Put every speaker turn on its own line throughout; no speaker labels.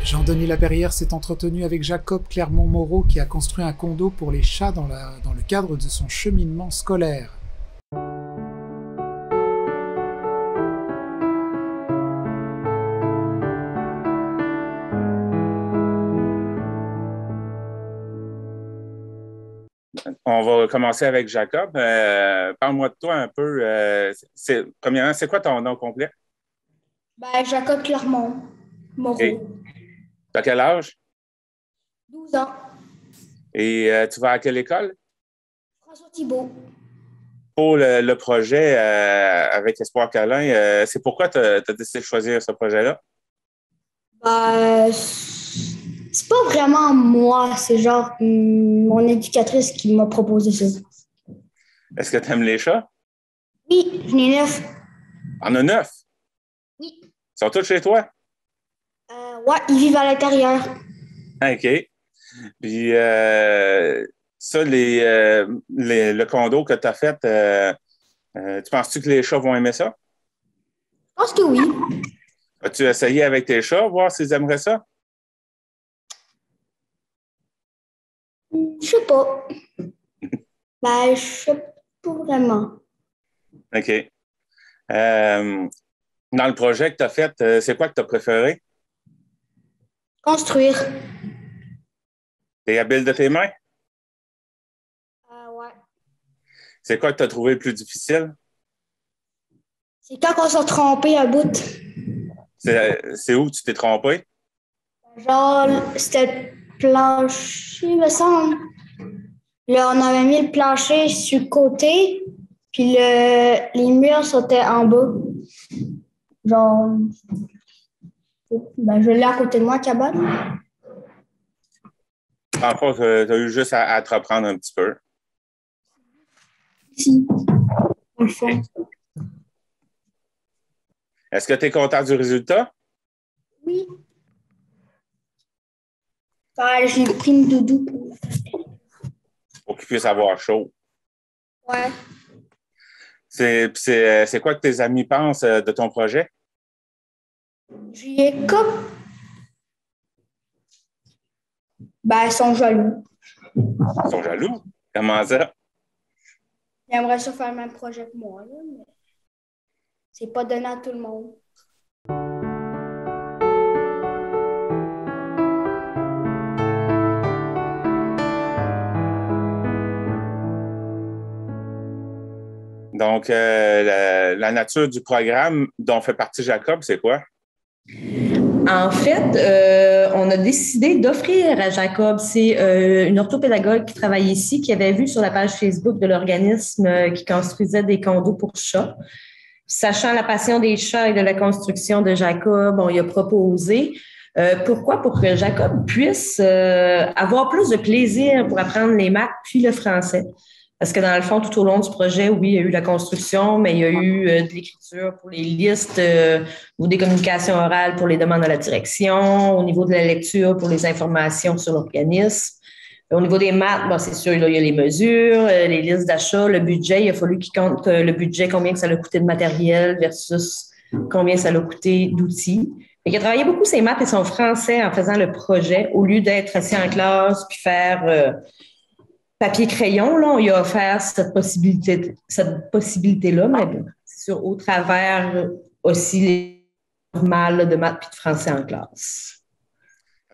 Jean-Denis Laperrière s'est entretenu avec Jacob Clermont-Moreau qui a construit un condo pour les chats dans le cadre de son cheminement scolaire.
On va commencer avec Jacob. Parle-moi de toi un peu. Premièrement, c'est quoi ton nom complet?
Jacob Clermont,
Et
Moreau,
tu as quel âge?
12 ans,
Et tu vas à quelle école?
François Thibault.
Pour le projet avec Espoir Câlin, c'est pourquoi tu as décidé de choisir ce projet-là?
C'est pas vraiment moi, c'est genre mon éducatrice qui m'a proposé ça.
Est-ce que tu aimes les chats?
Oui, j'en ai 9.
On a 9.
Oui.
Ils sont tous chez toi?
Ouais, ils vivent à l'intérieur.
OK. Puis ça, le condo que tu as fait, tu penses-tu que les chats vont aimer ça?
Je pense que oui.
As-tu essayé avec tes chats, voir s'ils aimeraient ça?
Je sais pas. Je sais pas vraiment.
OK. Dans le projet que tu as fait, c'est quoi que tu as préféré?
Construire.
T'es habile de tes mains?
Ouais.
C'est quoi que tu as trouvé le plus difficile?
C'est quand on s'est trompé à bout.
C'est où tu t'es trompé?
Genre, c'était plancher, me semble. Là, on avait mis le plancher sur le côté, puis les murs sautaient en bas. Genre, je l'ai à côté de moi, cabane.
En fait, tu as eu juste à te reprendre un petit peu.
Ici, au fond.
Est-ce que tu es content du résultat?
Oui. J'ai pris une doudou
Pour qu'il puisse avoir chaud.
Ouais.
C'est quoi que tes amis pensent de ton projet?
J'y ai comme. Ils sont jaloux.
Ils sont jaloux? Comment ça?
J'aimerais ça faire le même projet que moi, là, mais c'est pas donné à tout le monde.
Donc, la nature du programme dont fait partie Jacob, c'est quoi?
En fait, on a décidé d'offrir à Jacob, c'est une orthopédagogue qui travaille ici, qui avait vu sur la page Facebook de l'organisme qui construisait des condos pour chats. Sachant la passion des chats et de la construction de Jacob, on lui a proposé. Pourquoi? Pour que Jacob puisse avoir plus de plaisir pour apprendre les maths puis le français. Parce que dans le fond, tout au long du projet, oui, il y a eu la construction, mais il y a eu de l'écriture pour les listes, ou des communications orales pour les demandes à la direction, au niveau de la lecture pour les informations sur l'organisme. Au niveau des maths, c'est sûr, là, il y a les mesures, les listes d'achat, le budget. Il a fallu qu'il compte le budget, combien que ça a coûté de matériel versus combien ça a coûté d'outils. Il a travaillé beaucoup ses maths et son français en faisant le projet, au lieu d'être assis en classe puis faire papier-crayon. Là, on lui a offert cette possibilité-là, mais bon, c'est sûr, au travers aussi les normales de maths puis de français en classe.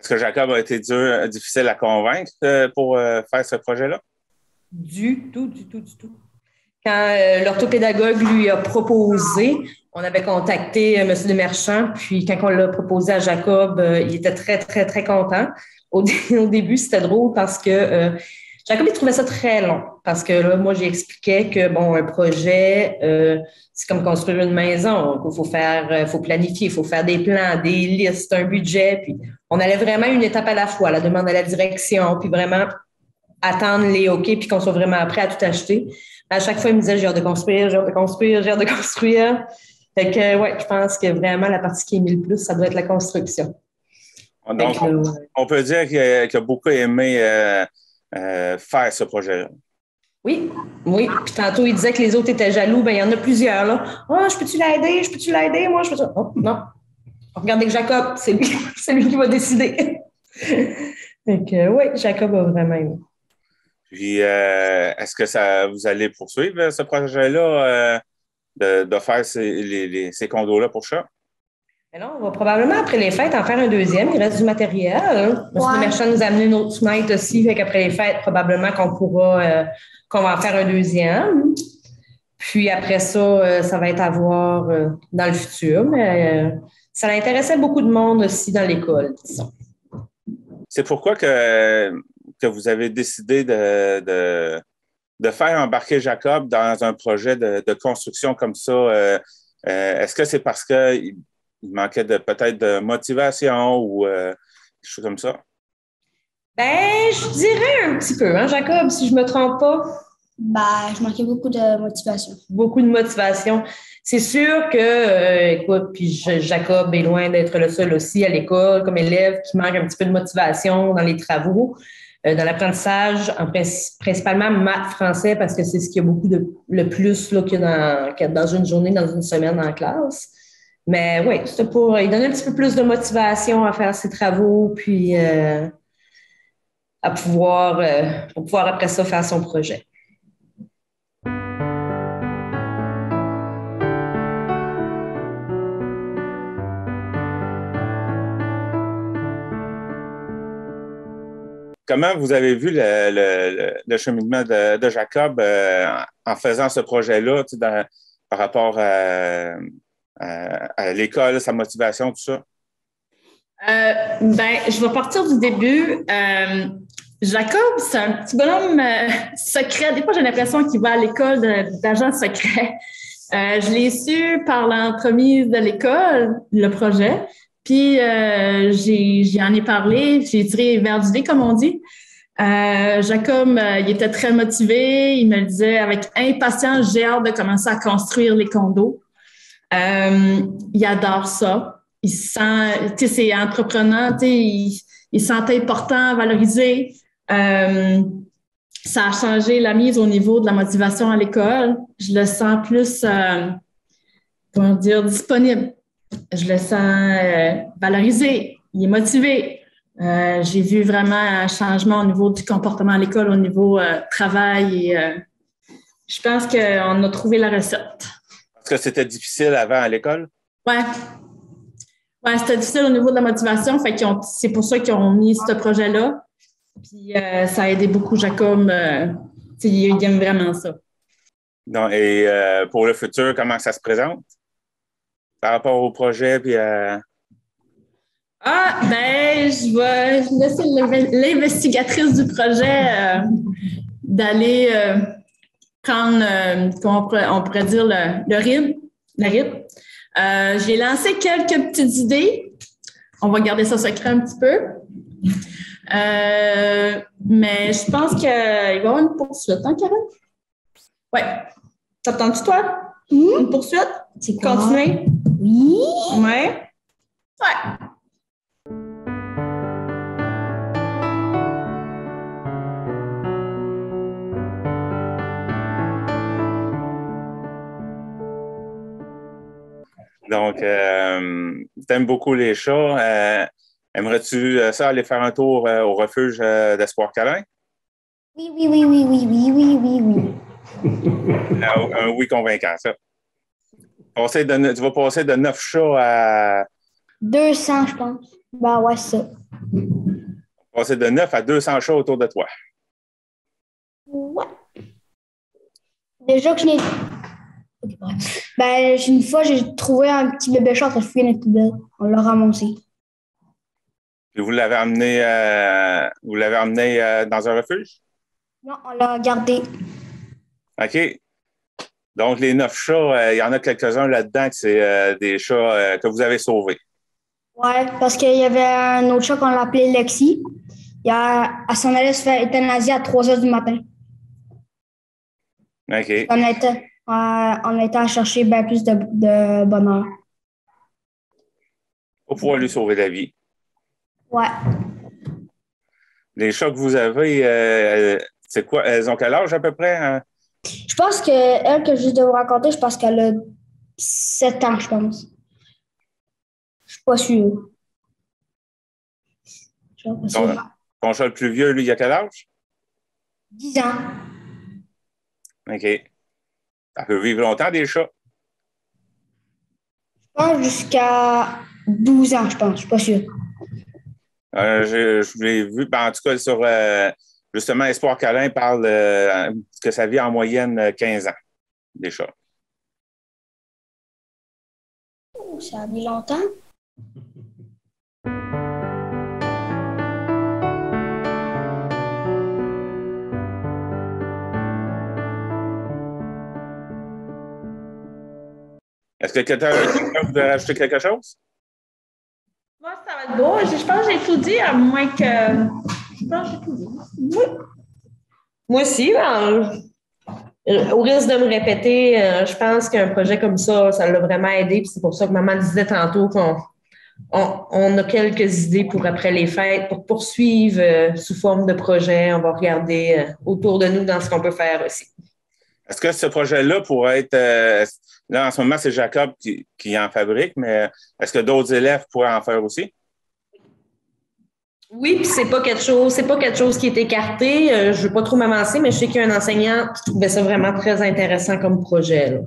Est-ce que Jacob a été difficile à convaincre pour faire ce projet-là?
Du tout. Quand l'orthopédagogue lui a proposé, on avait contacté M. Demerchant, puis quand on l'a proposé à Jacob, il était très, très, très content. Au début, c'était drôle parce que Jacob, il trouvait ça très long parce que là, moi, j'expliquais que, un projet, c'est comme construire une maison. Il faut planifier, il faut faire des plans, des listes, un budget. Puis on allait vraiment une étape à la fois, la demande à la direction, puis vraiment attendre les OK, puis qu'on soit vraiment prêt à tout acheter. À chaque fois, il me disait, j'ai hâte de construire. Fait que, ouais, je pense que vraiment, la partie qui est mise le plus, ça doit être la construction.
Donc, on peut dire qu'il a beaucoup aimé faire ce projet-là.
Oui. Puis tantôt, il disait que les autres étaient jaloux. Il y en a plusieurs, là. « je peux-tu l'aider? Moi, je peux-tu... » Oh, non. regardez que Jacob, c'est lui, c'est lui qui va décider. Donc, oui, Jacob a vraiment aimé.
Puis, est-ce que vous allez poursuivre ce projet-là de faire ces condos-là pour chats?
Mais non, on va probablement, après les fêtes, en faire un deuxième. Il reste du matériel. Le marchand nous a amené une autre fenêtre aussi. Fait qu'après les fêtes, probablement qu'on va en faire un deuxième. Puis après ça, ça va être à voir dans le futur. Mais ça intéressait beaucoup de monde aussi dans l'école, disons.
C'est pourquoi que vous avez décidé de faire embarquer Jacob dans un projet de construction comme ça. Est-ce que c'est parce qu'il manquait peut-être de motivation ou quelque chose comme ça?
Ben, je dirais un petit peu, hein, Jacob, si je me trompe pas.
Je manquais beaucoup de motivation.
Beaucoup de motivation. C'est sûr que, écoute, puis Jacob est loin d'être le seul aussi à l'école comme élève qui manque un petit peu de motivation dans les travaux, dans l'apprentissage, principalement maths, français, parce que c'est ce qu'il y a le plus là, qu'il y a dans une journée, dans une semaine en classe. Mais oui, c'était pour lui donner un petit peu plus de motivation à faire ses travaux, puis pour pouvoir après ça faire son projet.
Comment vous avez vu le cheminement de Jacob en faisant ce projet-là par rapport à l'école, sa motivation, tout ça?
Je vais partir du début. Jacob, c'est un petit bonhomme secret. Des fois, j'ai l'impression qu'il va à l'école d'agent secret. Je l'ai su par l'entremise de l'école, le projet. Puis, j'y en ai parlé, j'ai tiré vers du nez, comme on dit. Jacob, il était très motivé. Il me le disait avec impatience, j'ai hâte de commencer à construire les condos. Il adore ça. Il se sent, tu sais, c'est entreprenant, tu sais, il se sent important, valorisé. Ça a changé la mise au niveau de la motivation à l'école. Je le sens plus, disponible. Je le sens valorisé, il est motivé. J'ai vu vraiment un changement au niveau du comportement à l'école, au niveau travail. Et, je pense qu'on a trouvé la recette.
Est-ce que c'était difficile avant à l'école?
Oui. Ouais, c'était difficile au niveau de la motivation. C'est pour ça qu'ils ont mis ce projet-là. Puis ça a aidé beaucoup Jacob. Il aime vraiment ça.
Non, et pour le futur, comment ça se présente? Par rapport au projet, puis
je vais laisser l'investigatrice du projet d'aller prendre, on pourrait dire, le rythme. J'ai lancé quelques petites idées. On va garder ça secret un petit peu. Mais je pense qu'il va y avoir une poursuite, hein, Karen? Oui. T'entends-tu, toi? Une poursuite?
C'est quoi?
Continuer?
Oui.
Ouais.
Donc, t'aimes beaucoup les chats. Aimerais-tu ça aller faire un tour au refuge d'Espoir Câlin?
Oui.
Un oui convaincant, ça. Tu vas passer de 9 chats à...
200, je pense. Ouais, c'est ça.
Passer de 9 à 200 chats autour de toi.
Ouais. Déjà que je n'ai... une fois, j'ai trouvé un petit bébé chat qui a fouillé dans la poubelle. On l'a ramassé.
Puis vous l'avez amené dans un refuge?
Non, on l'a gardé.
OK. Donc, les 9 chats, il y en a quelques-uns là-dedans que c'est des chats que vous avez sauvés.
Oui, parce qu'il y avait un autre chat qu'on l'appelait Lexi. Elle s'en allait se faire euthanasier à 3 heures du matin.
OK.
On a été à chercher bien plus de bonheur.
Pour pouvoir lui sauver la vie.
Ouais.
Les chats que vous avez, c'est quoi? Elles ont quel âge à peu près? Hein?
Je pense qu'elle que je vais vous raconter, je pense qu'elle a 7 ans, je pense.
Je
pas sûre. Je suis pas sûre.
Ton chat le plus vieux, lui, il a quel âge?
10 ans.
OK. Ça peut vivre longtemps, des chats.
Je pense jusqu'à 12 ans, je pense. Je suis pas sûre.
Je l'ai vu, en tout cas, sur justement, Espoir Câlin parle que ça vit en moyenne 15 ans, des chats.
Oh, ça a mis longtemps.
Est-ce que quelqu'un voudrait rajouter quelque chose?
Moi, ça va être beau. Je pense que j'ai tout dit, à moins que. Je pense que j'ai tout dit. Oui.
Moi aussi, au risque de me répéter, je pense qu'un projet comme ça l'a vraiment aidé. Puis c'est pour ça que maman disait tantôt qu'on a quelques idées pour après les fêtes, pour poursuivre sous forme de projet. On va regarder autour de nous dans ce qu'on peut faire aussi.
Est-ce que ce projet-là pourrait être... là, en ce moment, c'est Jacob qui en fabrique, mais est-ce que d'autres élèves pourraient en faire aussi?
Oui, puis c'est pas quelque chose qui est écarté. Je veux pas trop m'avancer, mais je sais qu'il y a un enseignant qui trouvait ça vraiment très intéressant comme projet, là.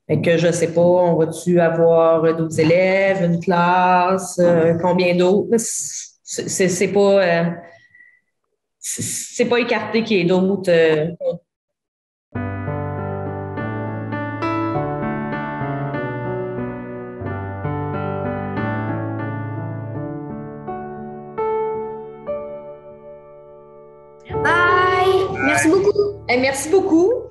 Fait que je sais pas, on va-tu avoir d'autres élèves, une classe, combien d'autres? C'est pas écarté qu'il y ait d'autres.
Bye! Merci beaucoup!
Merci beaucoup.